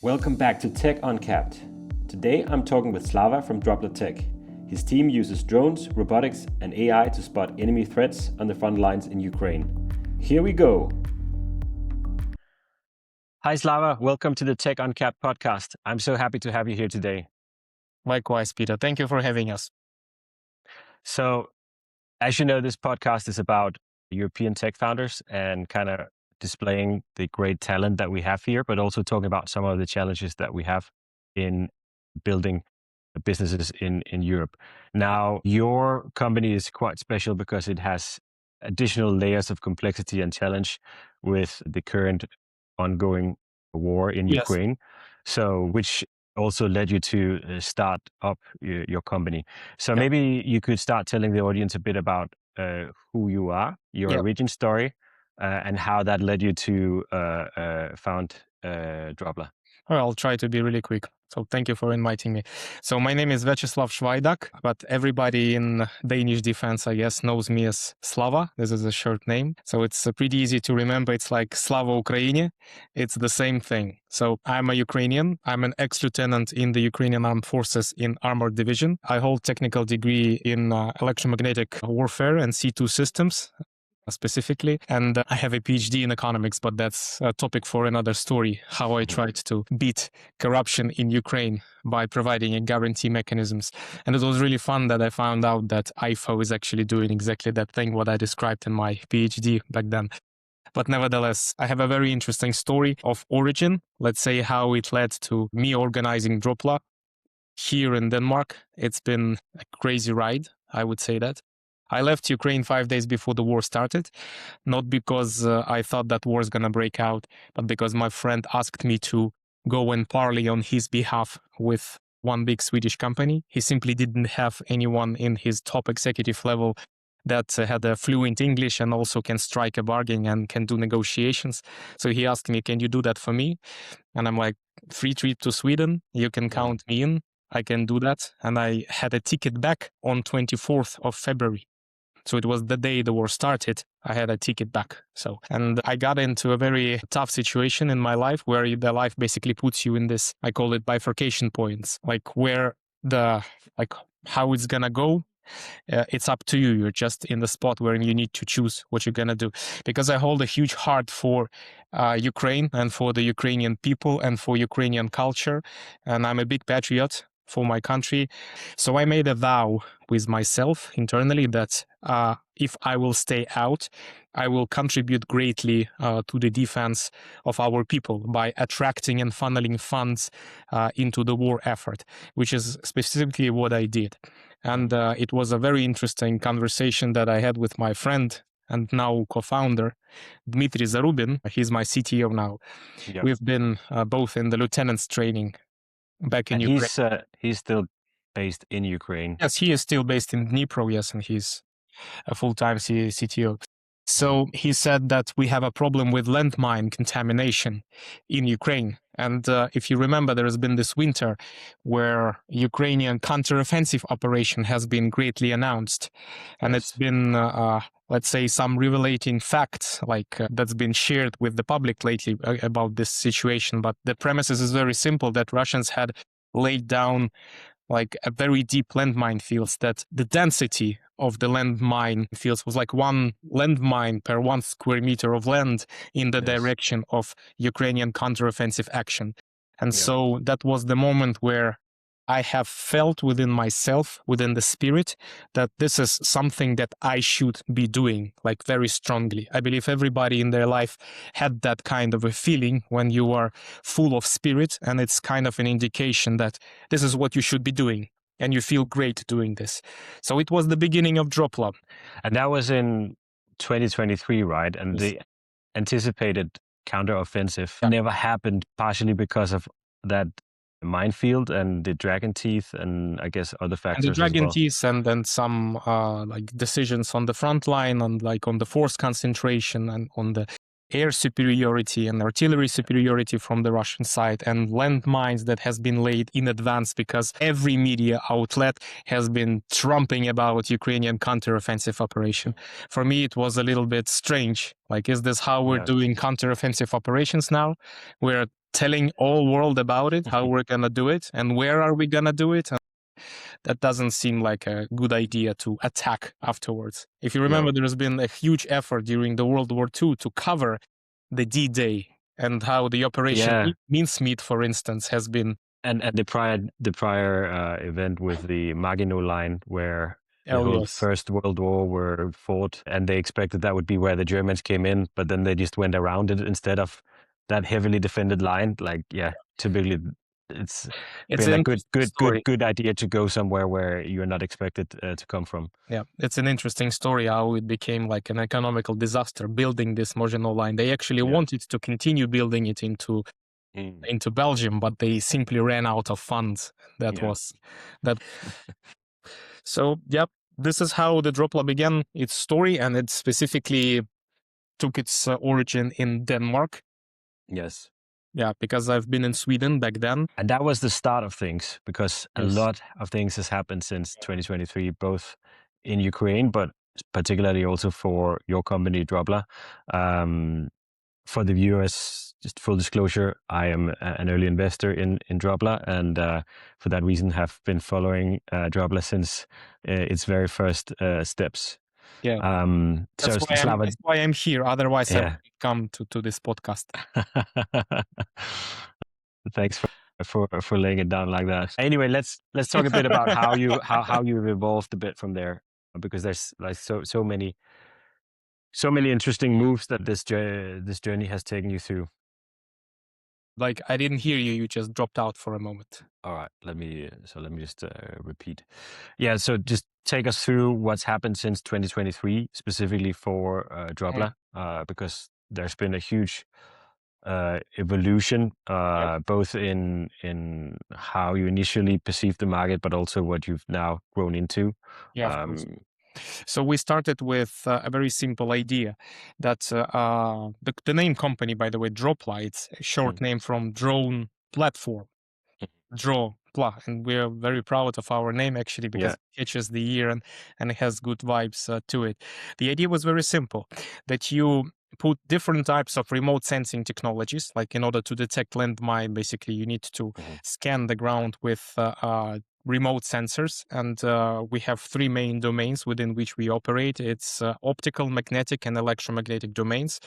Welcome back to Tech Uncapped. Today I'm talking with Slava from Dropla Tech. His team uses drones, robotics, and AI to spot enemy threats on the front lines in Ukraine. Here we go. Hi Slava, welcome to the Tech Uncapped podcast. I'm so happy to have you here today. Likewise, Peter. Thank you for having us. So, as you know, this podcast is about European tech founders and kind of displaying the great talent that we have here, but also talking about some of the challenges that we have in building businesses in Europe. Now, your company is quite special because it has additional layers of complexity and challenge with the current ongoing war in Yes. Ukraine. So, which also led you to start up your company. So maybe you could start telling the audience a bit about who you are, your origin story, and how that led you to found Dropla. I'll try to be really quick. So thank you for inviting me. So my name is Vyacheslav Shvaidak, but everybody in Danish defense, I guess, knows me as Slava. This is a short name. So it's pretty easy to remember. It's like Slava Ukraini. It's the same thing. So I'm a Ukrainian. I'm an ex-lieutenant in the Ukrainian Armed Forces in Armored Division. I hold technical degree in electromagnetic warfare and C2 systems. Specifically, and I have a PhD in economics, but that's a topic for another story, how I tried to beat corruption in Ukraine by providing a guarantee mechanisms. And it was really fun that I found out that IFO is actually doing exactly that thing, what I described in my PhD back then. But nevertheless, I have a very interesting story of origin, let's say how it led to me organizing Dropla here in Denmark. It's been a crazy ride, I would say that. I left Ukraine 5 days before the war started, not because I thought that war is going to break out, but because my friend asked me to go and parley on his behalf with one big Swedish company. He simply didn't have anyone in his top executive level that had a fluent English and also can strike a bargain and can do negotiations. So he asked me, can you do that for me? And I'm like, free trip to Sweden, you can count me in, I can do that. And I had a ticket back on 24th of February. So it was the day the war started, I had a ticket back. And I got into a very tough situation in my life where the life basically puts you in this, I call it bifurcation points, like where how it's gonna go. It's up to you. You're just in the spot where you need to choose what you're gonna do. Because I hold a huge heart for Ukraine and for the Ukrainian people and for Ukrainian culture. And I'm a big patriot for my country. So I made a vow with myself internally that if I will stay out, I will contribute greatly to the defense of our people by attracting and funneling funds into the war effort, which is specifically what I did. And it was a very interesting conversation that I had with my friend and now co-founder, Dmitry Zarubin. He's my CTO now. Yep. We've been both in the lieutenant's training back in Ukraine. He's still based in Ukraine. Yes, he is still based in Dnipro, yes, and he's a full-time CTO. So he said that we have a problem with landmine contamination in Ukraine. And if you remember, there has been this winter where Ukrainian counteroffensive operation has been greatly announced. And It's been, let's say, some revelating facts that's been shared with the public lately about this situation. But the premises is very simple, that Russians had laid down like a very deep landmine fields, that the density of the landmine fields was like one landmine per 1 square meter of land in the direction of Ukrainian counteroffensive action. And so that was the moment where I have felt within myself, within the spirit, that this is something that I should be doing, like very strongly. I believe everybody in their life had that kind of a feeling when you are full of spirit, and it's kind of an indication that this is what you should be doing, and you feel great doing this. So it was the beginning of Dropla. And that was in 2023, right? And the anticipated counteroffensive never happened, partially because of that minefield and the dragon teeth and I guess other factors. And the dragon teeth and then some decisions on the front line and on the force concentration and on the air superiority and artillery superiority from the Russian side, and landmines that has been laid in advance, because every media outlet has been trumping about Ukrainian counteroffensive operation. For me, it was a little bit strange. Like, is this how we're Yeah. doing counteroffensive operations now? We're telling all world about it, how we're gonna do it, and where are we gonna do it? And that doesn't seem like a good idea to attack afterwards. If you remember, No. there has been a huge effort during the World War II to cover the D-Day, and how the Operation Yeah. Mincemeat, for instance, has been. And the prior event with the Maginot Line, where the Oh whole yes, First World War were fought, and they expected that would be where the Germans came in, but then they just went around it instead of that heavily defended line. Like, yeah, typically it's it's been an a interesting story. good idea to go somewhere where you're not expected to come from. Yeah, it's an interesting story how it became like an economical disaster building this Maginot Line. They actually Yeah. wanted to continue building it into Belgium, but they simply ran out of funds. That Yeah. was that. So, yep, this is how the Dropla began its story, and it specifically took its origin in Denmark. Yes. Yeah, because I've been in Sweden back then. And that was the start of things, because a Yes. lot of things has happened since 2023, both in Ukraine, but particularly also for your company, Dropla. For the viewers, just full disclosure, I am an early investor in Dropla, and for that reason have been following Dropla since its very first steps. Yeah, So Slava, that's why I'm here. Otherwise, I yeah. wouldn't come to this podcast. Thanks for laying it down like that. Anyway, let's talk a bit about how you've evolved a bit from there, because there's like so many interesting moves that this journey has taken you through. Like, I didn't hear you. You just dropped out for a moment. All right, let me just repeat. Yeah, so just take us through what's happened since 2023, specifically for Dropla, because there's been a huge evolution, both in how you initially perceived the market, but also what you've now grown into. Yeah, of course. So we started with a very simple idea that the name company, by the way, Dropla, it's a short name from drone platform. Dropla, and we're very proud of our name actually, because Yeah. it catches the ear and it has good vibes to it. The idea was very simple, that you put different types of remote sensing technologies, like in order to detect landmine, basically you need to scan the ground with remote sensors, and we have three main domains within which we operate. It's optical, magnetic, and electromagnetic domains.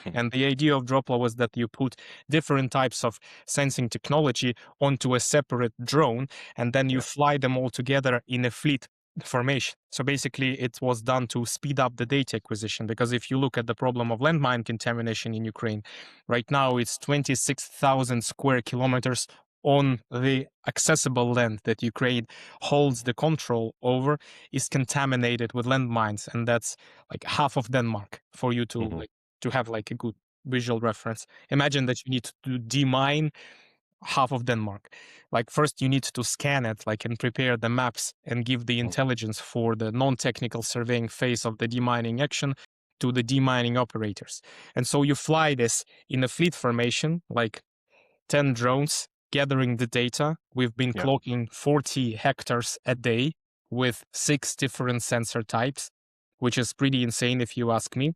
And the idea of Dropla was that you put different types of sensing technology onto a separate drone, and then you fly them all together in a fleet formation. So basically, it was done to speed up the data acquisition, because if you look at the problem of landmine contamination in Ukraine, right now it's 26,000 square kilometers on the accessible land that Ukraine holds the control over is contaminated with landmines, and that's like half of Denmark, for you to like to have like a good visual reference. Imagine that you need to demine half of Denmark. Like, first you need to scan it, like, and prepare the maps and give the intelligence for the non-technical surveying phase of the demining action to the demining operators. And so you fly this in a fleet formation, like 10 drones gathering the data. We've been clocking 40 hectares a day with 6 different sensor types, which is pretty insane if you ask me.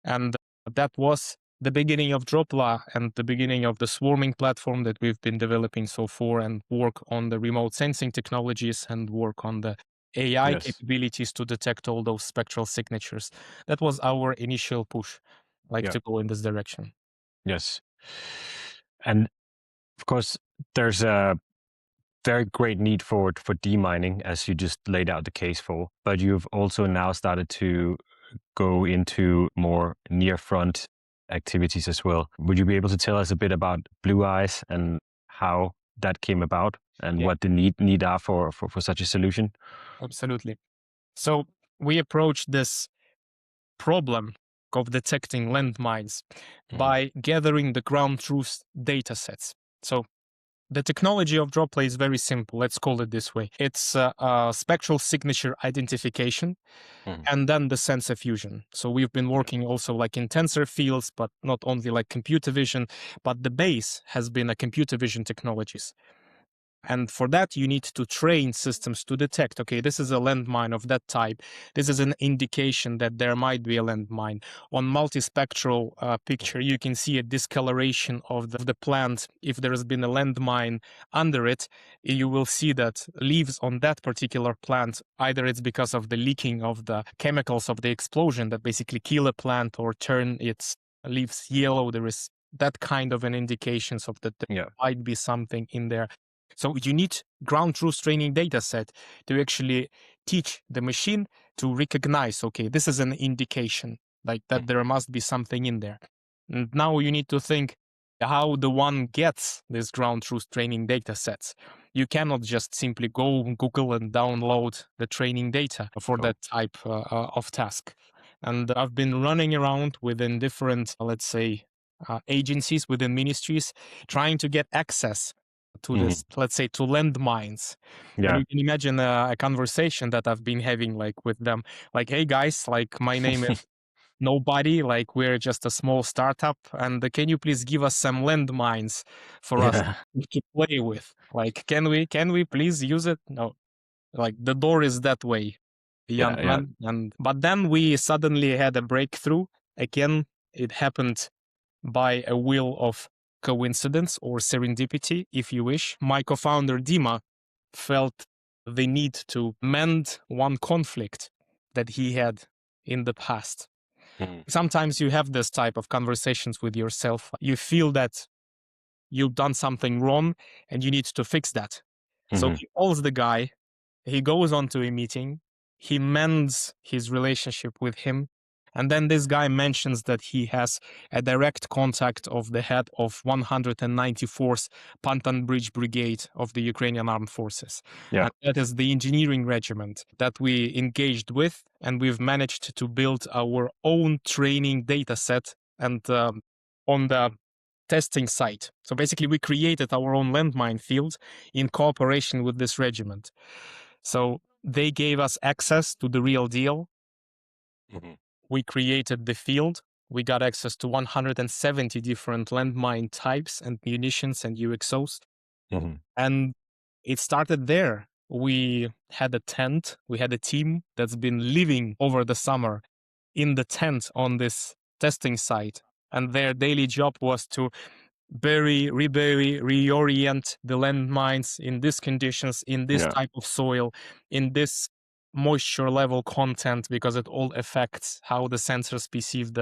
And that was the beginning of Dropla and the beginning of the swarming platform that we've been developing so far, and work on the remote sensing technologies and work on the AI capabilities to detect all those spectral signatures. That was our initial push, like, to go in this direction. Yes. And of course, there's a very great need for demining, as you just laid out the case for, but you've also now started to go into more near front activities as well. Would you be able to tell us a bit about Blue Eyes and how that came about, and what the need are for such a solution? Absolutely. So we approached this problem of detecting landmines by gathering the ground truth data sets. So The technology of Dropla is very simple. Let's call it this way. It's spectral signature identification Mhm. and then the sensor fusion. So we've been working also like in tensor fields, but not only like computer vision, but the base has been a computer vision technologies. And for that, you need to train systems to detect, okay, this is a landmine of that type. This is an indication that there might be a landmine. On multispectral picture, you can see a discoloration of the plant. If there has been a landmine under it, you will see that leaves on that particular plant, either it's because of the leaking of the chemicals of the explosion that basically kill a plant or turn its leaves yellow. There is that kind of an indications of that there Yeah. might be something in there. So you need ground truth training data set to actually teach the machine to recognize, okay, this is an indication like that there must be something in there. And now you need to think how the one gets this ground truth training data sets. You cannot just simply go on Google and download the training data for Sure. that type of task. And I've been running around within different, let's say, agencies within ministries, trying to get access to Mhm. this, let's say, to landmines. And Yeah. you can imagine a conversation that I've been having like with them, like, hey guys, like my name is nobody, like we're just a small startup, and can you please give us some landmines for us Yeah. to play with? Like, can we please use it? No, like the door is that way, young Yeah. Yeah. man. And but then we suddenly had a breakthrough. Again, it happened by a wheel of coincidence or serendipity, if you wish. My co-founder Dima felt the need to mend one conflict that he had in the past. Mhm. Sometimes you have this type of conversations with yourself. You feel that you've done something wrong and you need to fix that. So Mhm. he calls the guy, he goes on to a meeting, he mends his relationship with him. And then this guy mentions that he has a direct contact of the head of 194th Pantan Bridge Brigade of the Ukrainian Armed Forces. Yeah. And that is the engineering regiment that we engaged with. And we've managed to build our own training data set and on the testing site. So basically, we created our own landmine field in cooperation with this regiment. So they gave us access to the real deal. Mhm. We created the field. We got access to 170 different landmine types and munitions and UXOs. Mhm. And it started there. We had a tent, we had a team that's been living over the summer in the tent on this testing site. And their daily job was to rebury, reorient the landmines in these conditions, in this Yeah. type of soil, in this moisture level content, because it all affects how the sensors perceive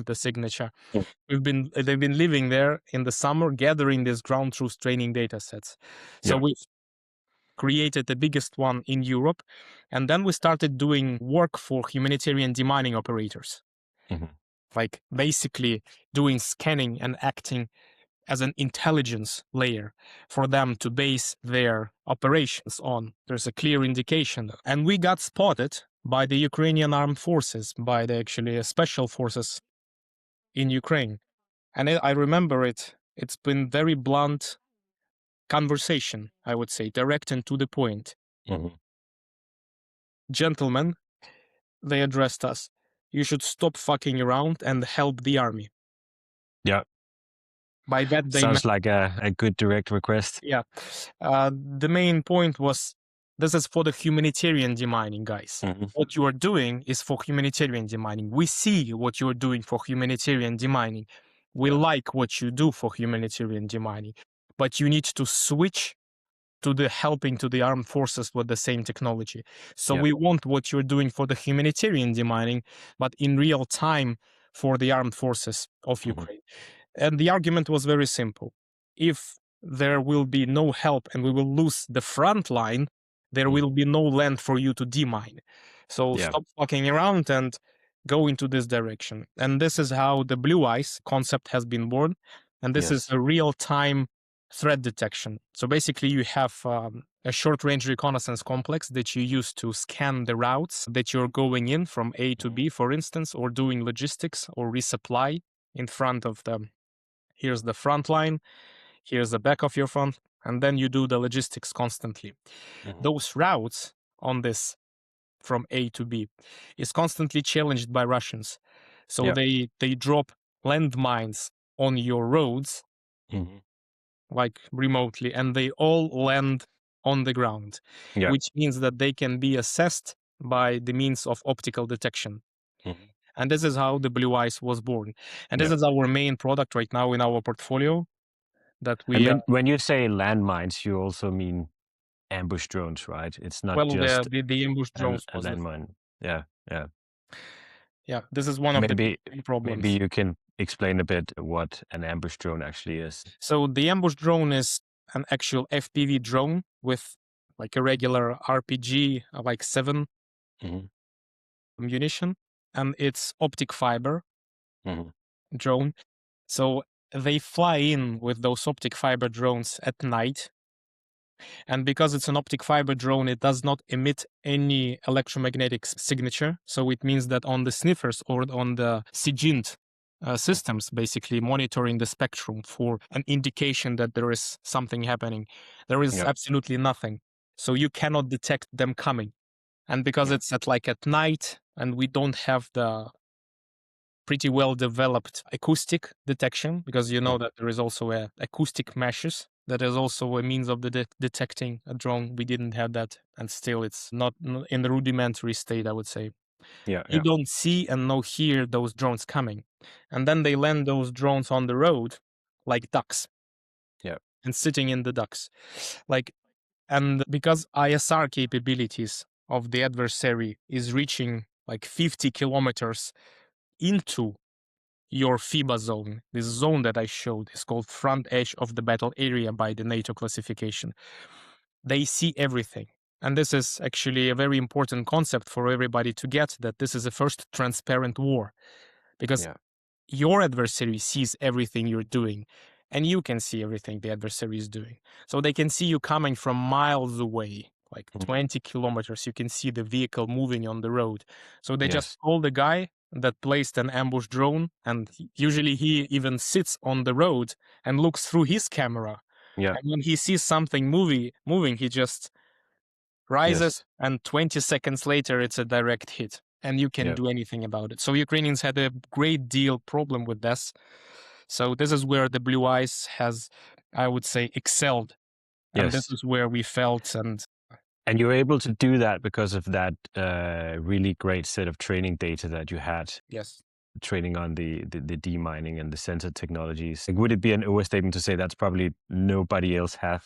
the signature. Mm. They've been living there in the summer, gathering these ground truth training data sets. So Yeah. we created the biggest one in Europe, and then we started doing work for humanitarian demining operators, Mhm. like basically doing scanning and acting as an intelligence layer for them to base their operations on. There's a clear indication. And we got spotted by the Ukrainian armed forces, by the actually special forces in Ukraine. And I remember it. It's been very blunt conversation, I would say, direct and to the point. Mhm. Gentlemen, they addressed us. You should stop fucking around and help the army. Yeah. By that they meant, Sounds like a good direct request. yeah. The main point was this is for the humanitarian demining, guys. Mhm. What you are doing is for humanitarian demining. We see what you're doing for humanitarian demining. We Yeah. like what you do for humanitarian demining, but you need to switch to the helping to the armed forces with the same technology. So Yeah. we want what you're doing for the humanitarian demining, but in real time for the armed forces of Mhm. Ukraine. And the argument was very simple. If there will be no help and we will lose the front line, there Mhm. will be no land for you to demine. So Yeah. stop fucking around and go into this direction. And this is how the blue eyes concept has been born. And this is Yes. a real time threat detection. So basically, you have a short range reconnaissance complex that you use to scan the routes that you're going in from A to Mhm. B, for instance, or doing logistics or resupply in front of the. Here's the front line. Here's the back of your front. and then you do the logistics constantly. Hmm. Those routes on this from A to B is constantly challenged by Russians. So Yeah. they drop landmines on your roads Hmm. like remotely, and they all land on the ground, Yeah. which means that they can be assessed by the means of optical detection. Hmm. And this is how the Blue Eyes was born. And this Yeah. is our main product right now in our portfolio that And we when you say landmines, you also mean ambush drones, right? It's not well just the ambush drones a was the landmine. Yeah. Yeah. yeah, this is one of the Maybe big maybe problems. you can explain a bit what an ambush drone actually is. So the ambush drone is an actual FPV drone with like a regular RPG, like 7 Hmm. ammunition, and it's optic fiber Hmm. drone. So they fly in with those optic fiber drones at night. And because it's an optic fiber drone, it does not emit any electromagnetic signature. So it means that on the sniffers or on the SIGINT systems, basically monitoring the spectrum for an indication that there is something happening, there is Yeah. absolutely nothing. So you cannot detect them coming. And because Yeah. it's at night and we don't have the pretty well developed acoustic detection, because you know Mhm. that there is also a acoustic meshes that is also a means of the detecting a drone. We didn't have that, and still it's not in the rudimentary state, I would say. Yeah. You Yeah. don't see and no hear those drones coming, and then they land those drones on the road like ducks Yeah. and sitting in the ducks, like. And because ISR capabilities of the adversary is reaching like 50 kilometers into your FIBA zone, this zone that I showed, is called front edge of the battle area by the NATO classification. They see everything. And this is actually a very important concept for everybody to get, that this is a first transparent war, because Yeah. your adversary sees everything you're doing, and you can see everything the adversary is doing. So they can see you coming from miles away, like Mhm. 20 kilometers. You can see the vehicle moving on the road. So they just Yes. call the guy that placed an ambush drone, and usually he even sits on the road and looks through his camera. Yeah. And when he sees something moving, he just rises, Yes. and 20 seconds later, it's a direct hit, and you can't Yeah. do anything about it. So Ukrainians had a great deal problem with this. So this is where the Blue Eyes has, I would say, excelled, and this Yes. is where we felt and And you're able to do that because of that really great set of training data that you had, yes. training on the demining and the sensor technologies. Like, would it be an overstatement to say that's probably nobody else have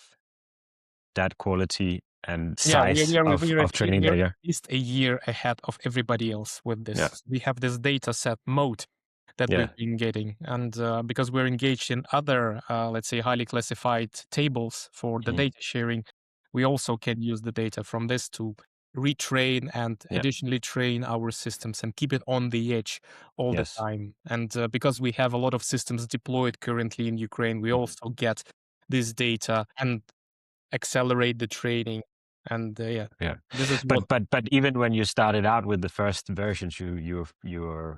that quality and Yeah, size training we are at data? least a year ahead of everybody else with Yeah. this. We have this data set mode that Yeah. we've been getting, and because we're engaged in other, let's say, highly classified tables for the Mhm. data sharing, we also can use the data from this to retrain and Yeah. additionally train our systems and keep it on the edge all the Yes. time. And because we have a lot of systems deployed currently in Ukraine, we Mhm. also get this data and accelerate the training. And yeah, Yeah. this is what. But even when you started out with the first versions, you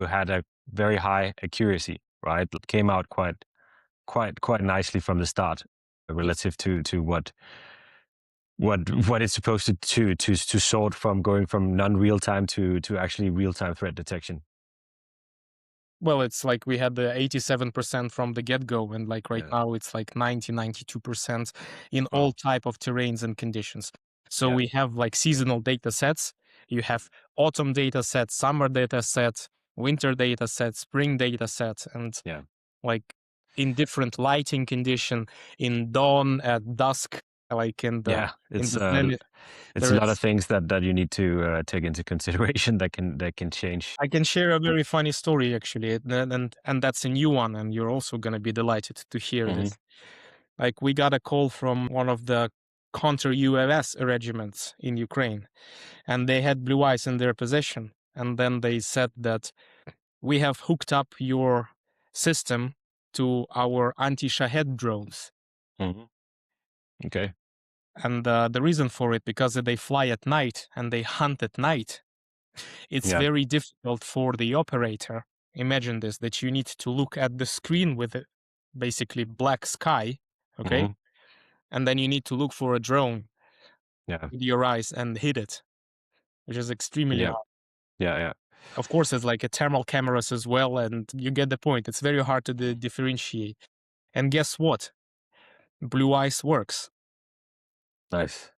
had a very high accuracy, right? It came out quite nicely from the start, Yes. relative to what it's supposed to sort from going from non-real time to actually real time threat detection. Well, it's like we had the 87% from the get-go, and like right Yeah. now it's like 92% in all Wow. type of terrains and conditions. So Yeah. we have like seasonal data sets. You have autumn data sets, summer data sets, winter data sets, spring data sets, and Yeah. like in different lighting condition, in dawn, at dusk, like Yeah. in the zenith. It's There a lot of is things that you need to take into consideration that can change. I can share a very funny story actually, and that's a new one, and you're also gonna be delighted to hear Hmm. this. Like we got a call from one of the counter UAS regiments in Ukraine, and they had Blue Eyes in their possession, and then they said that we have hooked up your system to our anti-Shahed drones, Hmm. Okay. and the reason for it because they fly at night and they hunt at night. It's Yeah. very difficult for the operator. Imagine this, that you need to look at the screen with basically black sky, okay? Hmm. and then you need to look for a drone Yeah. with your eyes and hit it, which is extremely Yeah. hard. Yeah. Yeah. Of course, it's like a thermal cameras as well, and you get the point. It's very hard to differentiate. And guess what? Blue Eyes works. Nice.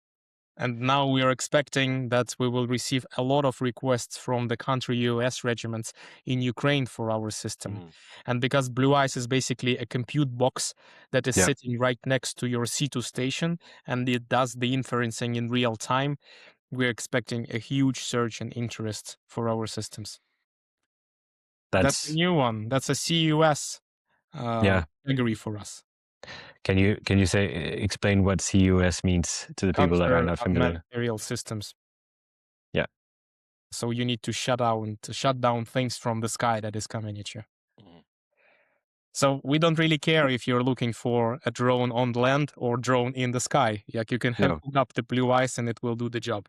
And now we are expecting that we will receive a lot of requests from the country US regiments in Ukraine for our system. Mhm. And because Blue Eyes is basically a compute box that is Yeah. sitting right next to your C2 station and it does the inferencing in real time, we're expecting a huge surge in interest for our systems. That's a That's new one. That's a CUS yeah. category for us. Can you say explain what CUS means to the people that are Counter not unmanned familiar? aerial systems. Yeah. So you need to shut down things from the sky that is coming at you. Mhm. So we don't really care if you're looking for a drone on land or drone in the sky. Like you can have No. hook up the Blue Eyes and it will do the job.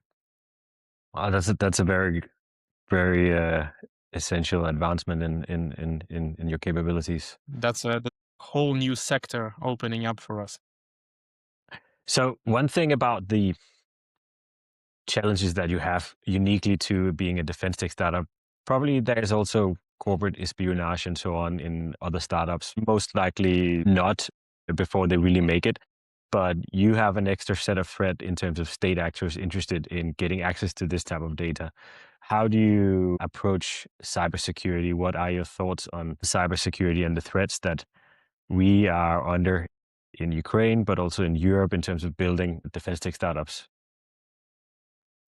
That's a very very essential advancement in your capabilities. That's the whole new sector opening up for us. So one thing about the challenges that you have uniquely to being a defense tech startup, probably there's also corporate espionage and so on in other startups. Most likely not before they really make it. But you have an extra set of threat in terms of state actors interested in getting access to this type of data. How do you approach cybersecurity? What are your thoughts on cybersecurity and the threats that we are under in Ukraine, but also in Europe in terms of building defense tech startups?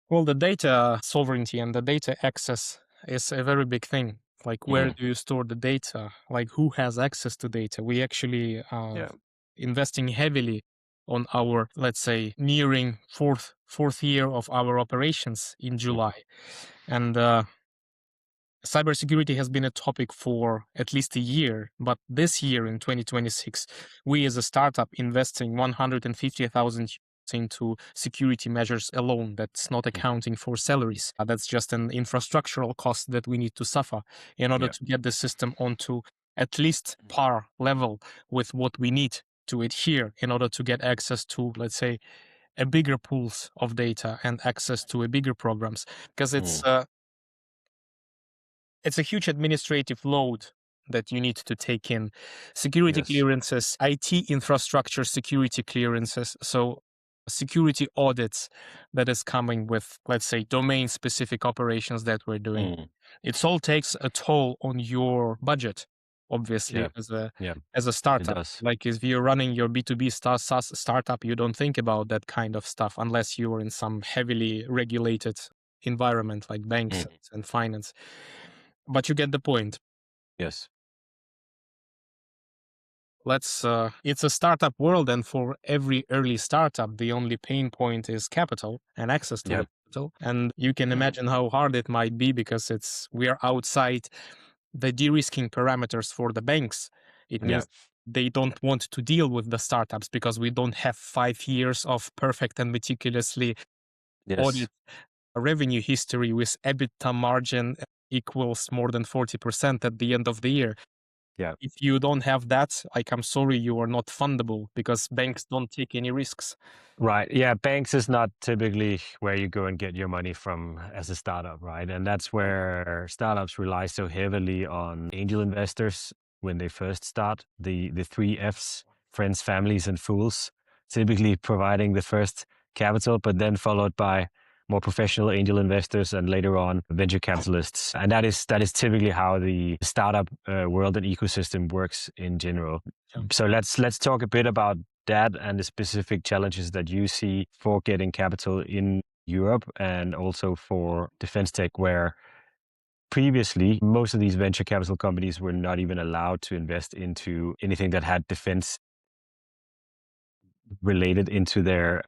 Well, the data sovereignty and the data access is a very big thing. Like, where Mhm. do you store the data? Like, who has access to data? We actually Yeah. investing heavily on our, let's say, nearing fourth year of our operations in Mhm. July, and cybersecurity has been a topic for at least a year, but this year in 2026, we as a startup investing 150,000 into security measures alone. That's not Mhm. accounting for salaries. That's just an infrastructural cost that we need to suffer in order Yeah. to get the system onto at least par level with what we need to adhere in order to get access to, let's say, a bigger pools of data and access to a bigger programs, because Mhm. it's a huge administrative load that you need to take in. Security Yes. clearances, IT infrastructure security clearances. So security audits that is coming with, let's say, domain specific operations that we're doing. Mhm. It all takes a toll on your budget, obviously, Yeah. Yeah. as a It startup. does. Like if you're running your B2B SaaS startup, you don't think about that kind of stuff unless you are in some heavily regulated environment like banks Mhm. and finance. But you get the point. Yes. It's a startup world, and for every early startup, the only pain point is capital and access to Yeah. the capital. And you can Mhm. imagine how hard it might be because we are outside the de-risking parameters for the banks. It Yeah. means they don't want to deal with the startups because we don't have 5 years of perfect and meticulously Yes. audit revenue history with EBITDA margin equals more than 40% at the end of the year. Yeah. If you don't have that, like, I'm sorry, you are not fundable because banks don't take any risks. Right. Yeah. Banks is not typically where you go and get your money from as a startup, right? And that's where startups rely so heavily on angel investors when they first start. The three Fs: friends, families, and fools, typically providing the first capital, but then followed by more professional angel investors and later on venture capitalists. And that is typically how the startup world and ecosystem works in general. Yeah. So let's talk a bit about that and the specific challenges that you see for getting capital in Europe and also for defense tech, where previously most of these venture capital companies were not even allowed to invest into anything that had defense related into their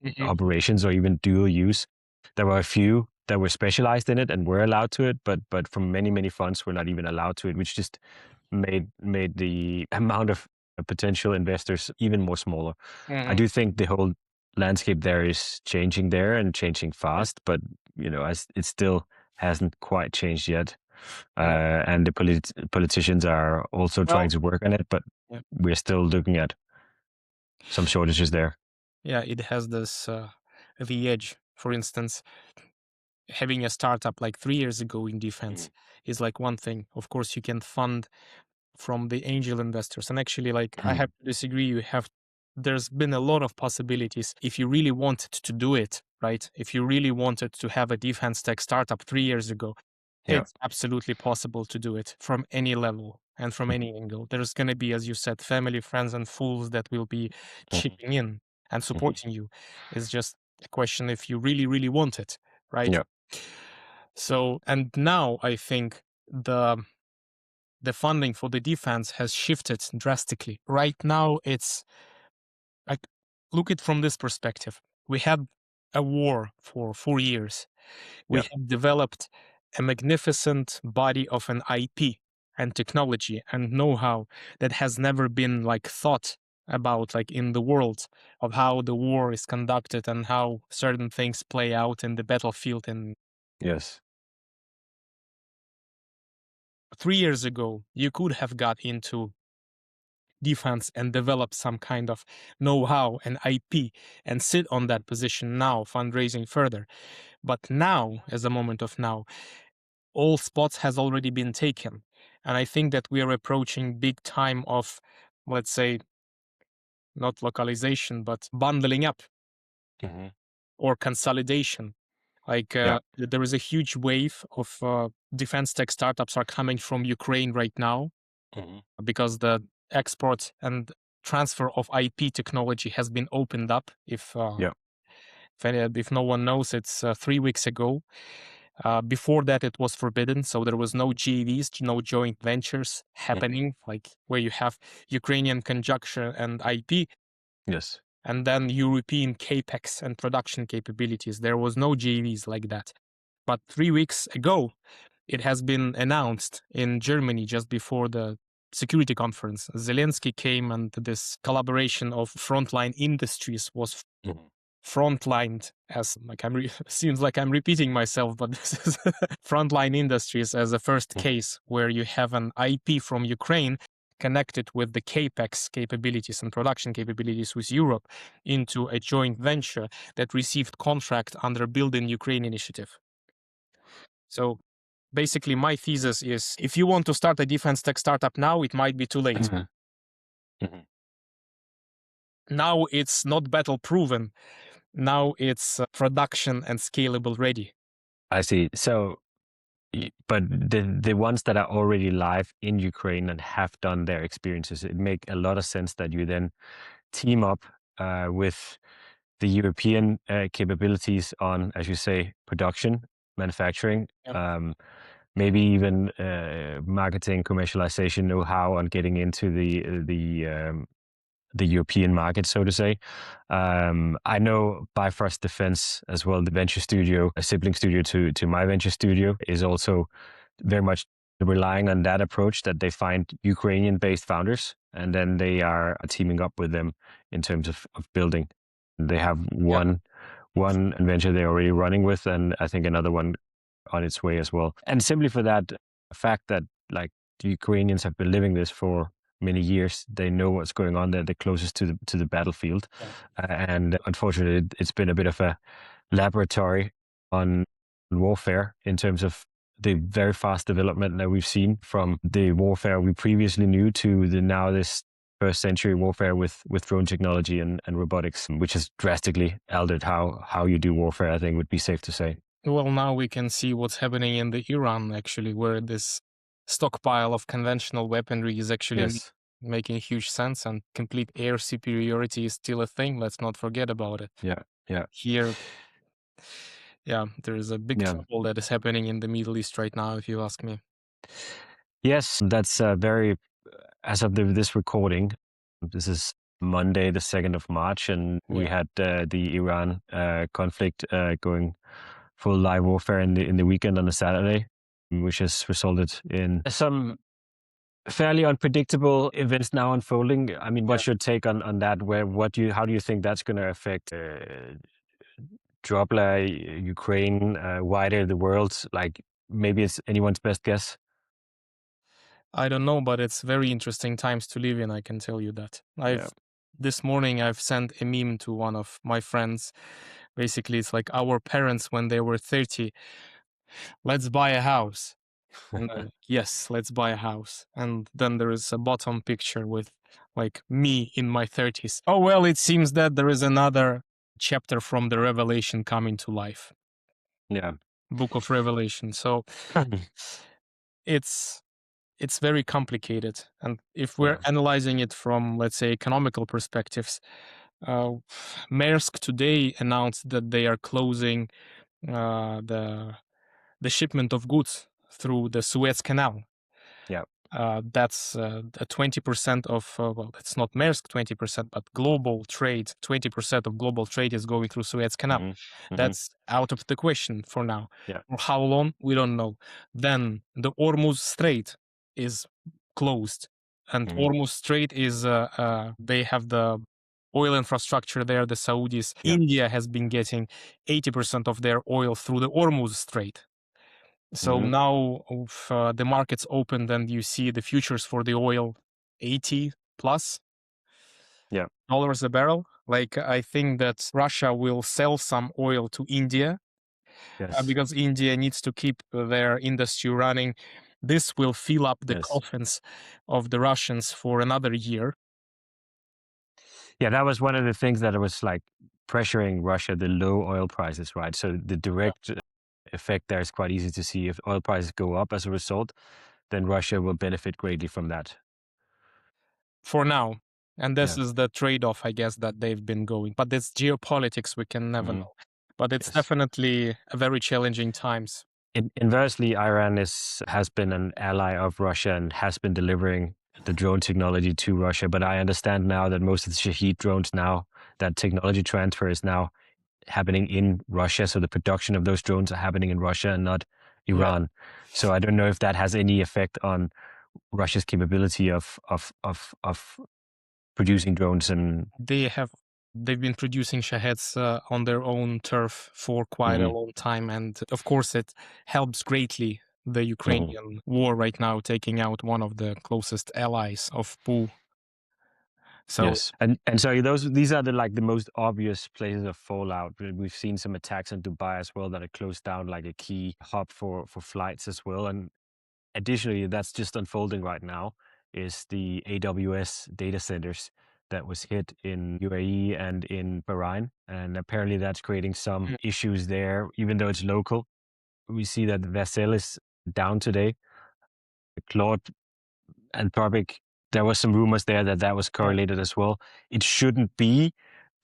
Mhm. operations or even dual use. There were a few that were specialized in it and were allowed to it, but from many funds were not even allowed to it, which just made the amount of potential investors even more smaller. I Mhm. do think the whole landscape there is changing there and changing fast, but as it still hasn't quite changed yet. Yeah. And the politicians are also trying Well, to work on it, but yeah. we're still looking at. some shortages there. Yeah, it has this the edge. For instance, having a startup like 3 years ago in defense Mhm. is like one thing. Of course, you can fund from the angel investors. And actually, like, I have Mhm. to disagree. There's been a lot of possibilities if you really wanted to do it, right? If you really wanted to have a defense tech startup 3 years ago, Yeah. it's absolutely possible to do it from any level and from Mhm. any angle. There's going to be, as you said, family, friends, and fools that will be Mhm. chipping in and Mhm. supporting you. It's just a question if you really, really want it, right? Yeah. So, and now I think the funding for the defense has shifted drastically. Right now, it's like, look at from this perspective. We had a war for 4 years. We Yeah. have developed a magnificent body of an IP and technology and know-how that has never been like thought about like in the world of how the war is conducted and how certain things play out in the battlefield. And Yes. 3 years ago, you could have got into defense and develop some kind of know-how and IP and sit on that position now, fundraising further. But now, as a moment of now, all spots has already been taken. And I think that we are approaching big time of, let's say, not localization, but bundling up Mhm. or consolidation. Like Yeah. there is a huge wave of defense tech startups are coming from Ukraine right now Mhm. because the export and transfer of IP technology has been opened up. Yeah. If no one knows, it's 3 weeks ago. Before that, it was forbidden, so there was no JVs, no joint ventures Mhm. happening, like where you have Ukrainian conjunction and IP, Yes. and then European capex and production capabilities. There was no JVs like that. But 3 weeks ago, it has been announced in Germany just before the security conference. Zelensky came, and this collaboration of frontline industries was Mhm. frontlined as like seems like I'm repeating myself, but this is frontline industries as a first Mhm. case where you have an IP from Ukraine connected with the capex capabilities and production capabilities with Europe into a joint venture that received contract under Build in Ukraine initiative. So basically my thesis is if you want to start a defense tech startup now, it might be too late. Mhm. Mhm. Now it's not battle proven. Now it's production and scalable ready. I see. So, but the ones that are already live in Ukraine and have done their experiences, it make a lot of sense that you then team up with the European capabilities on, as you say, production, manufacturing, Yep. um, maybe even marketing, commercialization know-how on getting into the European market, so to say. I know Bifrost Defense as well, the venture studio, a sibling studio to my venture studio, is also very much relying on that approach that they find Ukrainian-based founders and then they are teaming up with them in terms of building. They have Yep. one venture they're already running with, and I think another one on its way as well. And simply for that fact that like the Ukrainians have been living this for many years, they know what's going on. They're the closest to the battlefield, Yeah. and unfortunately, it's been a bit of a laboratory on warfare in terms of the very fast development that we've seen from the warfare we previously knew to the now this first century warfare with drone technology and robotics, which has drastically altered how you do warfare, I think would be safe to say. Well, now we can see what's happening in the Iran, actually, where this stockpile of conventional weaponry is actually Yes. making huge sense, and complete air superiority is still a thing. Let's not forget about it. Yeah. Yeah. Here, yeah, there is a big Yeah. trouble that is happening in the Middle East right now, if you ask me. Yes, that's very, as of this recording, this is Monday, the 2nd of March, and we Yeah. had the Iran conflict going full live warfare in the weekend on a Saturday, which has resulted in some fairly unpredictable events now unfolding. I mean, Yeah. what's your take on that? How do you think that's going to affect Dropla, Ukraine, wider the world? Like maybe it's anyone's best guess. I don't know, but it's very interesting times to live in, I can tell you that. Yeah. This morning I've sent a meme to one of my friends. Basically, it's like our parents when they were 30, let's buy a house. And they're like, yes, let's buy a house. And then there is a bottom picture with like me in my 30s. Oh, well, it seems that there is another chapter from the Revelation coming to life. Yeah. Book of Revelation. So it's it's very complicated. And if we're Yeah. analyzing it from, let's say, economical perspectives, uh, Maersk today announced that they are closing the shipment of goods through the Suez Canal. Yeah. That's a 20% of, well, it's not Maersk 20%, but global trade, 20% of global trade is going through Suez Canal. Hmm. Hmm. That's out of the question for now. Yeah. For how long? We don't know. Then the Hormuz Strait is closed. And Hmm. Hormuz Strait is, they have the oil infrastructure there, the Saudis. Yeah. India has been getting 80% of their oil through the Hormuz Strait. So Hmm. now the market's opened and you see the futures for the oil 80 plus Yeah. dollars a barrel. Like I think that Russia will sell some oil to India Yes. because India needs to keep their industry running. This will fill up the Yes. coffins of the Russians for another year. Yeah, that was one of the things that was like pressuring Russia, the low oil prices, right? So the direct effect there is quite easy to see. If oil prices go up as a result, then Russia will benefit greatly from that. For now. And this Yeah. is the trade off, I guess, that they've been going. But it's geopolitics, we can never Hmm. know. But it's Yes. definitely a very challenging times. Inversely, Iran has been an ally of Russia and has been delivering the drone technology to Russia. But I understand now that most of the Shahed drones now, that technology transfer is now happening in Russia. So the production of those drones are happening in Russia and not Yeah. Iran. So I don't know if that has any effect on Russia's capability of producing drones. And They've been producing Shaheds on their own turf for quite a mhm, long time, and of course it helps greatly the mhm. Ukrainian war right now, taking out one of the closest allies of Pu. So Yes, and so these are the most obvious places of fallout. We've seen some attacks in Dubai as well that are closed down, like a key hub for flights as well. And additionally, that's just unfolding right now is the AWS data centers that was hit in UAE and in Bahrain, and apparently that's creating some mm, issues there, even though it's local. We see that Vercel is down today. Claude Anthropic, there was some rumors there that that was yeah, correlated as well. It shouldn't be,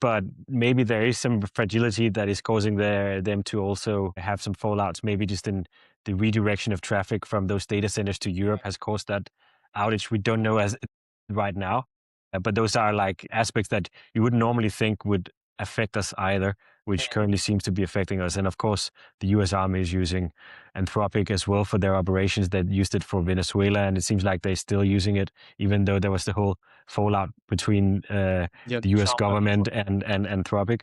but maybe there is some fragility that is causing them to also have some fallouts. Maybe just in the redirection of traffic from those data centers to Europe has caused that outage. We don't know as right now, but those are like aspects that you wouldn't normally think would affect us either, which currently seems to be affecting us. And of course, the U.S. Army is using Anthropic as well for their operations. They used it for Venezuela, and it seems like they're still using it, even though there was the whole fallout between yeah, the the U.S. Trump government administration. and Anthropic.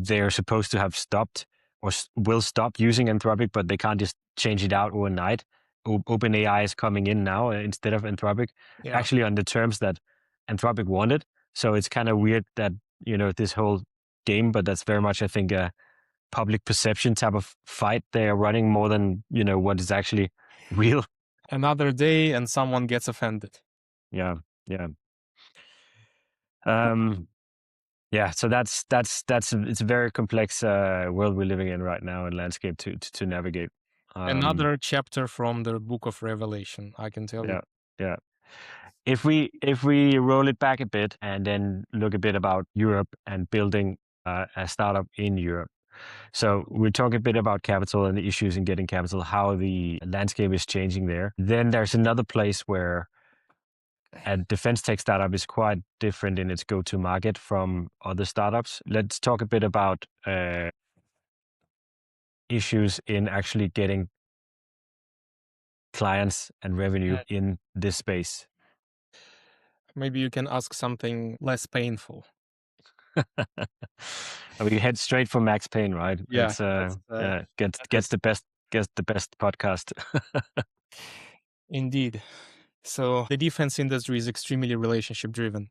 They're supposed to have stopped or will stop using Anthropic, but they can't just change it out overnight. OpenAI is coming in now instead of Anthropic, Yeah, actually on the terms that Anthropic wanted. So it's kind of weird that this whole game, but that's very much, I think, a public perception type of fight they are running more than what is actually real. another day and someone gets offended. Yeah, yeah, um, yeah. So that's it's a very complex world we're living in right now and landscape to navigate. Um, Another chapter from the Book of Revelation, I can tell you. yeah, yeah. If we roll it back a bit and then look a bit about Europe and building a startup in Europe. So we're talking a bit about capital and the issues in getting capital, how the landscape is changing there. Then there's another place where a defense tech startup is quite different in its go-to market from other startups. Let's talk a bit about issues in actually getting clients and revenue in this space. Maybe you can ask something less painful. I mean, you head straight for Max Payne, right? Yeah, It's that gets is the best podcast. indeed. So the defense industry is extremely relationship driven.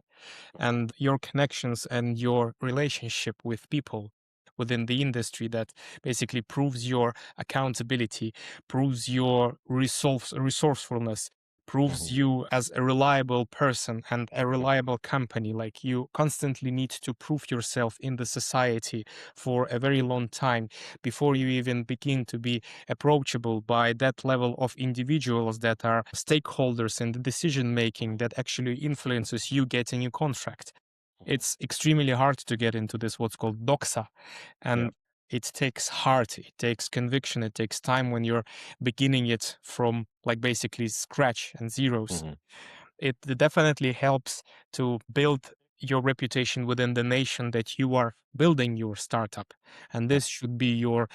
and your connections and your relationship with people within the industry that basically proves your accountability, proves your resourcefulness, proves Mhm. you as a reliable person and a Yeah. reliable company. Like you constantly need to prove yourself in the society for a very long time before you even begin to be approachable by that level of individuals that are stakeholders in the decision making that actually influences you getting a contract. Mhm. It's extremely hard to get into this what's called doxa, Yeah. and it takes heart, it takes conviction, it takes time when you're beginning it from like basically scratch and zeros. Mhm. It definitely helps to build your reputation within the nation that you are building your startup, and Yeah. this should be your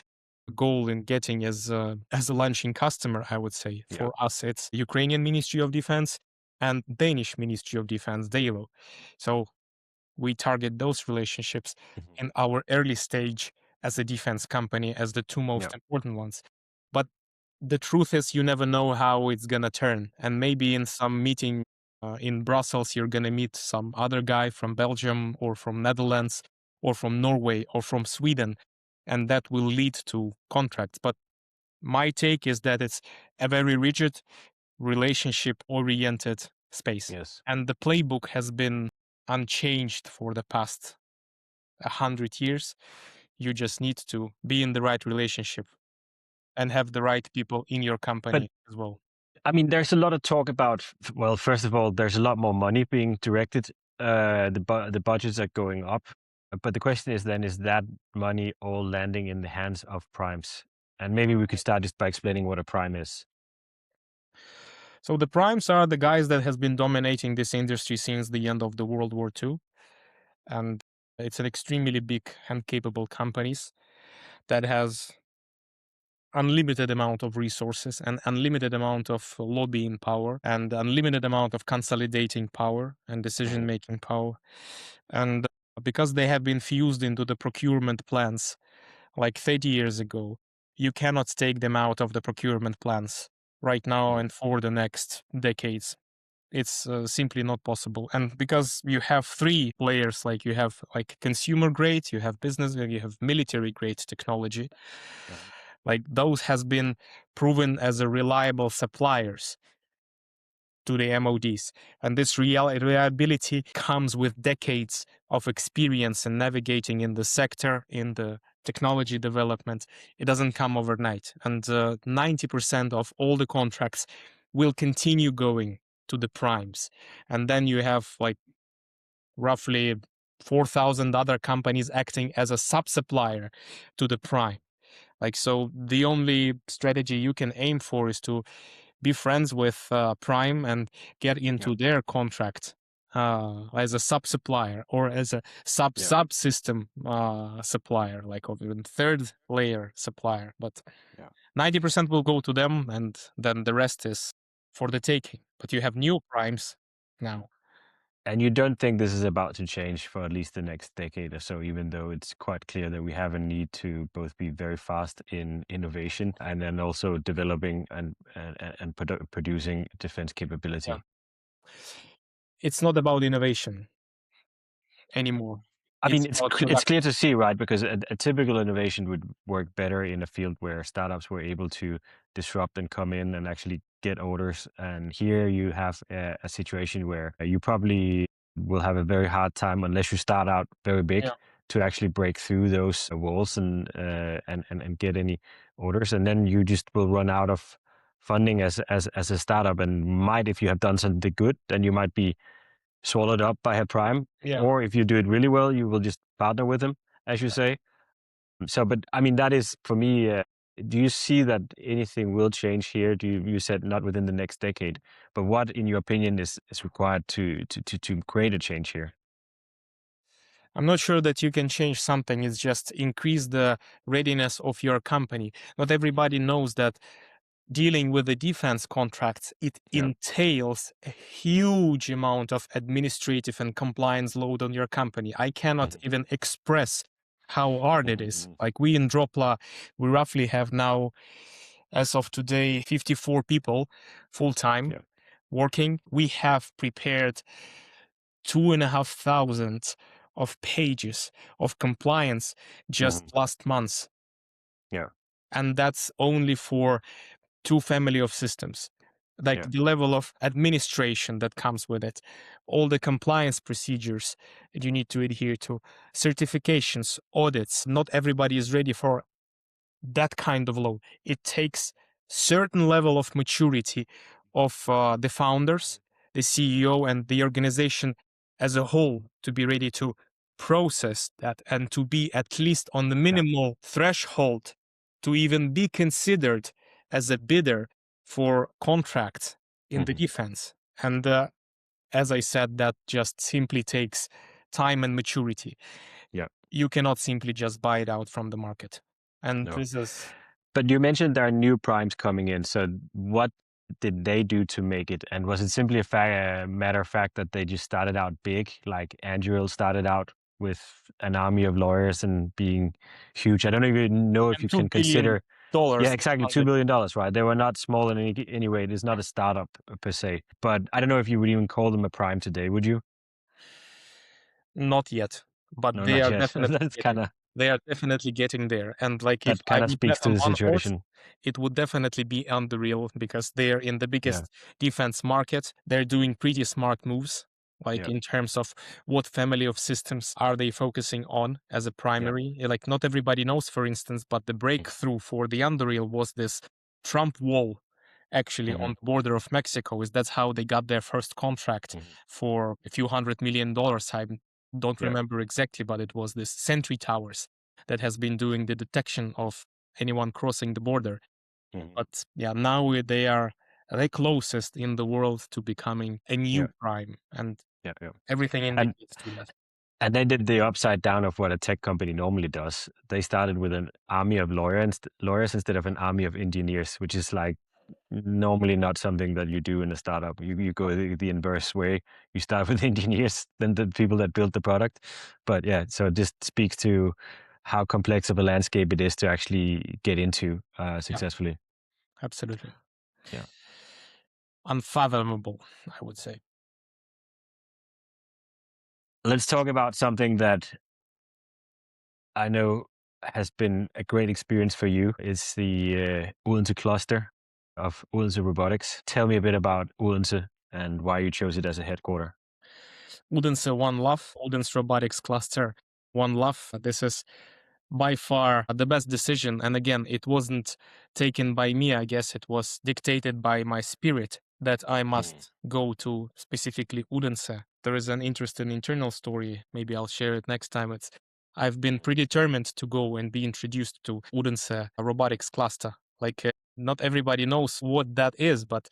goal in getting as a launching customer. I would say Yeah. for us it's Ukrainian Ministry of Defense and Danish Ministry of Defense, DALO. So we target those relationships Mhm. in our early stage as a defense company as the two Yeah. most important ones. But the truth is, you never know how it's gonna turn. And maybe in some meeting in Brussels, you're gonna meet some other guy from Belgium or from Netherlands or from Norway or from Sweden, and that will lead to contracts. But my take is that it's a very rigid, relationship oriented space. Yes. And the playbook has been unchanged for the past 100 years. You just need to be in the right relationship and have the right people in your But company as well. I mean, there's a lot of talk about, well, first of all, there's a lot more money being directed. The budgets are going up. But the question is then, is that money all landing in the hands of primes? And maybe we could start just by explaining what a prime is. So the primes are the guys that has been dominating this industry since the end of the World War II. And it's an extremely big and capable companies that has unlimited amount of resources and unlimited amount of lobbying power and unlimited amount of consolidating power and decision Mhm. making power. And because they have been fused into the procurement plans like 30 years ago, you cannot take them out of the procurement plans right now Mhm. and for the next decades. It's simply not possible. And because you have three layers, like you have like consumer grade, you have business, and you have military grade technology, Mhm. like those has been proven as a reliable suppliers to the MODs. And this reliability comes with decades of experience in navigating in the sector, in the technology development. It doesn't come overnight. And 90% of all the contracts will continue going to the primes. And then you have like roughly 4,000 other companies acting as a sub-supplier to the prime. Like, so the only strategy you can aim for is to be friends with Prime and get Yeah. into their contract as a sub supplier or as a Yeah. subsystem supplier, like of even third layer supplier. But Yeah. 90% will go to them, and then the rest is for the taking. But you have new primes now. And you don't think this is about to change for at least the next decade or so, even though it's quite clear that we have a need to both be very fast in innovation and then also developing and producing defense Yeah. capability. It's not about innovation anymore. I mean, It's about it's production. clear to see, right? Because a typical innovation would work better in a field where startups were able to disrupt and come in and actually get orders. And here you have a situation where you probably will have a very hard time unless you start out very big Yeah. to actually break through those walls and get any orders. And then you just will run out of funding as a startup, and might, if you have done something good, then you might be swallowed up by a prime. Yeah. Or if you do it really well, you will just partner with them, as you say. So, but I mean, that is for me. Do you see that anything will change here? You said not within the next decade, but what, in your opinion, is required to create a change here? I'm not sure that you can change something. It's just increase the readiness of your company. Not everybody knows that dealing with the defense contracts, it Yeah. entails a huge amount of administrative and compliance load on your company. I cannot Mhm. even express how hard it Mhm. is. Mhm. Like we in Dropla, we roughly have now, as of today, 54 people full time Yeah. working. We have prepared 2,500 of pages of compliance just Hmm. last month. Yeah. And that's only for 2 family of systems. Like Yeah. the level of administration that comes with it, all the compliance procedures that you need to adhere to, certifications, audits. Not everybody is ready for that kind of load. It takes certain level of maturity of the founders, the CEO, and the organization as a whole to be ready to process that and to be at least on the Yeah. minimal threshold to even be considered as a bidder for contracts in the Hmm. defense. And as I said, that just simply takes time and maturity. Yeah. You cannot simply just buy it out from the market. And No. this is But you mentioned there are new primes coming in. So what did they do to make it? And was it simply a matter of fact that they just started out big, like Anduril started out with an army of lawyers and being huge? I don't even know if and you $2 can billion consider. Yeah, exactly. $2 funded. billion, right? They were not small in any way. It is not a startup per se. But I don't know if you would even call them a prime today, would you? Not yet, but No, they not are yet. definitely That's getting kind of they are definitely getting there. And like if that I kind of would bet speaks to on the one horse, situation. it would definitely be Unreal because they're in the Yeah, biggest defense market. They're doing pretty smart moves, like yeah, in terms of what family of systems are they focusing on as a yeah, primary. Like not everybody knows, for instance, but the breakthrough for the Unreal was this Trump wall actually mm-hmm, on the border of Mexico. Is that's how they got their first contract hmm, for a few $100 million. I don't yeah, remember exactly, but it was this sentry towers that has been doing the detection of anyone crossing the border. hmm, But yeah, now they are the closest in the world to becoming a yeah, new prime, and yeah, yeah. everything And indicates to that. And they did the upside down of what a tech company normally does. They started with an army of lawyers instead of an army of engineers, which is like normally not something that you do in a startup. You go the inverse way. You start with engineers, then the people that build the product. But yeah, so it just speaks to how complex of a landscape it is to actually get into Yeah, successfully. absolutely. Yeah. Unfathomable, I would say. Let's talk about something that I know has been a great experience for you. It's the Odense cluster of Odense Robotics. Tell me a bit about Odense and why you chose it as a headquarter. Odense One Love, Odense Robotics Cluster One Love. This is by far the best decision. And again, it wasn't taken by me, I guess it was dictated by my spirit that I Mhm. must go to specifically Odense. There is an interesting internal story. Maybe I'll share it next time. I've been predetermined to go and be introduced to Odense robotics cluster. Like not everybody knows what that is, but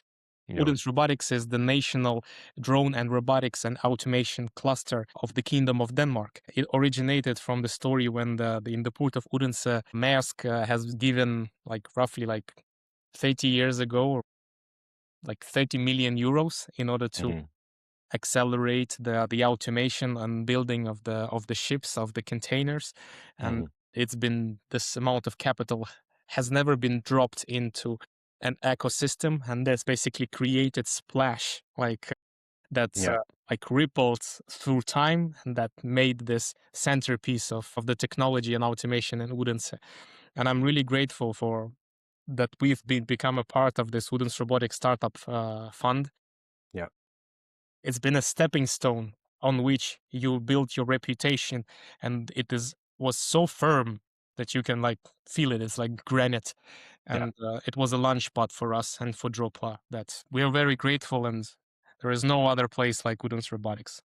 Yeah. Odense Robotics is the national drone and robotics and automation cluster of the Kingdom of Denmark. It originated from the story when in the port of Odense, Maersk has given like roughly like 30 years ago, like 30 million euros in order to Hmm. accelerate the automation and building of the ships, of the containers. And Hmm. it's been this amount of capital has never been dropped into an ecosystem, and that's basically created splash like that's Yeah. like rippled through time, and that made this centerpiece of the technology and automation in Odense. And I'm really grateful for that we've become a part of this Odense Robotics Startup Fund. Yeah. It's been a stepping stone on which you build your reputation, and it is was so firm that you can like feel it. It's like granite, Yeah. and it was a launch pad for us and for Dropla. That we are very grateful, and there is no other place like Udons Robotics.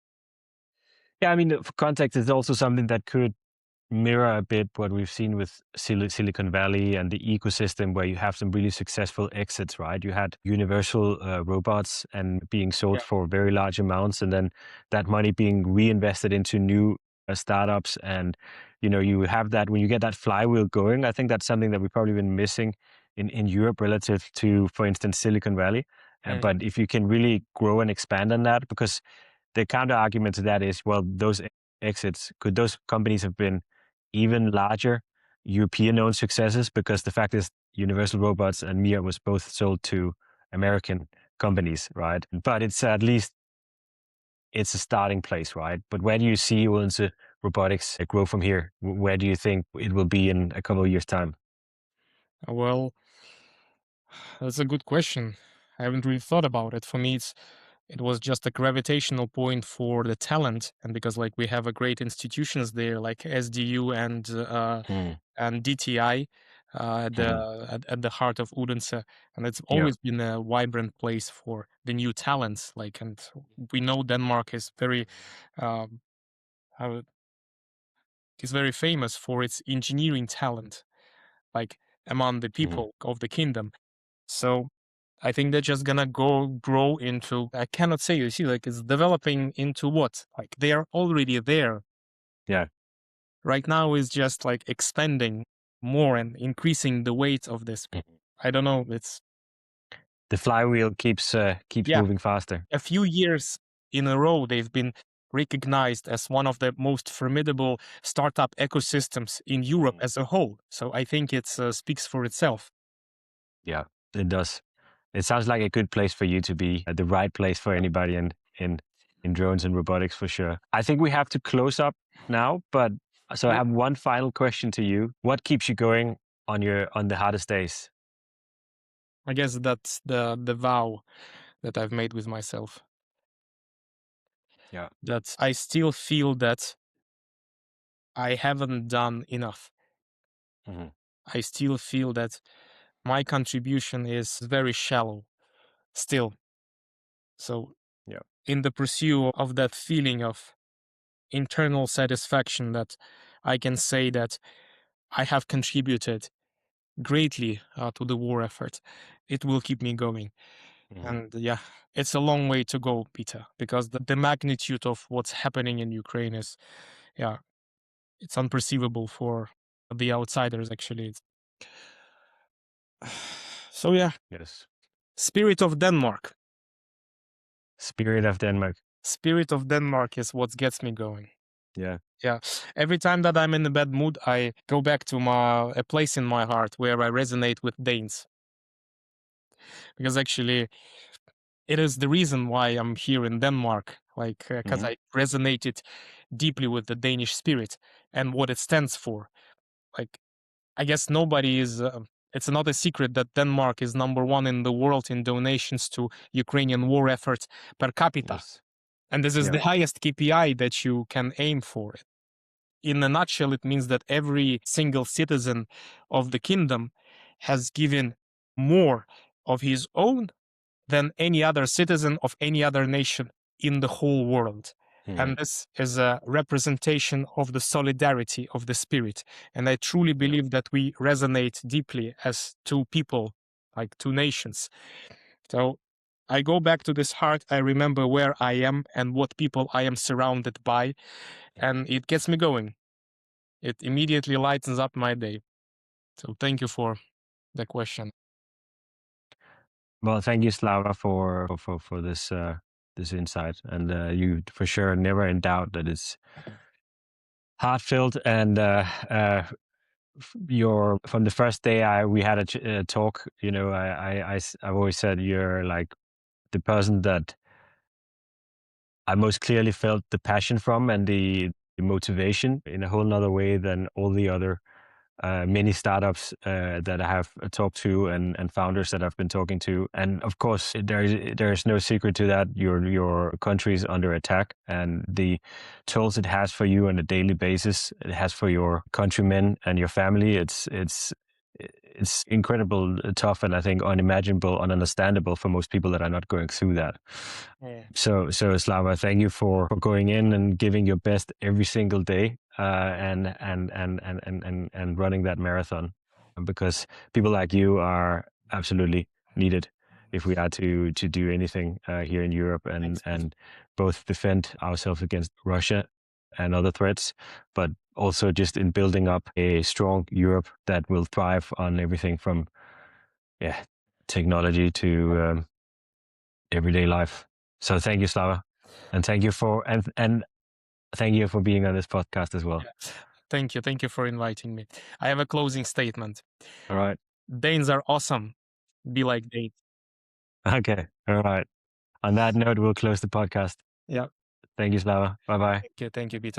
Yeah. I mean, for context, it's also something that could mirror a bit what we've seen with Silicon Valley and the ecosystem where you have some really successful exits, right? You had Universal robots and being sold Yeah, for very large amounts, and then that money being reinvested into new startups. And you have that when you get that flywheel going. I think that's something that we've probably been missing in Europe relative to, for instance, Silicon Valley. mm, But if you can really grow and expand on that, because the counter argument to that is, well, those exits, could those companies have been even larger European-owned successes? Because the fact is, Universal Robots and Mia was both sold to American companies, right? But it's at least it's a starting place, right? But where do you see Odense robotics grow from here? Where do you think it will be in a couple of years' time? Well, that's a good question. I haven't really thought about it. For me, it was just a gravitational point for the talent, and because like we have a great institutions there, like SDU Hmm. and DTI, Hmm. at the heart of Odense, and it's Yeah. always been a vibrant place for the new talents. Like, and we know Denmark is very, um, how is very famous for its engineering talent, like among the Hmm. people of the kingdom. So I think they're just gonna go grow into, I cannot say, you see, like it's developing into what? Like they are already there. Yeah. Right now is just like expanding more and increasing the weight of this. Mhm. I don't know, it's The flywheel keeps yeah, moving faster. a few years in a row they've been recognized as one of the most formidable startup ecosystems in Europe Mhm. as a whole. So I think it speaks for itself. Yeah, it does. It sounds like a good place for you to be, the right place for anybody in drones and robotics for sure. I think we have to close up now, but so I Yeah. have one final question to you. What keeps you going on the hardest days? I guess that's the vow that I've made with myself. Yeah. That I still feel that I haven't done enough. Hmm. I still feel that my contribution is very shallow still. So, Yeah. in the pursuit of that feeling of internal satisfaction, that I can say that I have contributed greatly to the war effort, it will keep me going. Hmm. And yeah, it's a long way to go, Peter, because the magnitude of what's happening in Ukraine is, yeah, it's unperceivable for the outsiders, actually. So yeah, Yes. spirit of Denmark. Spirit of Denmark. Spirit of Denmark is what gets me going. Yeah. Yeah. Every time that I'm in a bad mood, I go back to a place in my heart where I resonate with Danes. Because actually, it is the reason why I'm here in Denmark. Like, because Hmm. I resonated deeply with the Danish spirit and what it stands for. Like, I guess nobody is. It's not a secret that Denmark is number one in the world in donations to Ukrainian war efforts per capita, Yes. and this is Yeah. the highest KPI that you can aim for. In a nutshell, it means that every single citizen of the kingdom has given more of his own than any other citizen of any other nation in the whole world. Hmm. And this is a representation of the solidarity of the spirit. And I truly Yeah. believe that we resonate deeply as two people, like two nations. So I go back to this heart. I remember where I am and what people I am surrounded by, and it gets me going. It immediately lightens up my day. So thank you for the question. Well, thank you, Slava, for this this insight, and you for sure never in doubt that it's heartfelt and your from the first day we had a talk. You know, I've always said you're like the person that I most clearly felt the passion from and the motivation in a whole nother way than all the other many startups that I have talked to and founders that I've been talking to. And of course, there is no secret to that. Your country is under attack, and the tolls it has for you on a daily basis, it has for your countrymen and your family. It's incredible tough, and I think unimaginable, ununderstandable for most people that are not going through that. Yeah. So Slava, thank you for going in and giving your best every single day, and running that marathon, because people like you are absolutely needed if we are to do anything here in Europe, and Thanks. both defend ourselves against Russia and other threats, but also just in building up a strong Europe that will thrive on everything from, yeah, technology to everyday life. So thank you, Slava, and thank you for being on this podcast as well. Yeah. Thank you. Thank you for inviting me. I have a closing statement. All right. Danes are awesome. Be like Danes. Okay. All right. On that note, we'll close the podcast. Yeah. Thank you, Slava. Bye bye. Thank you, Peter.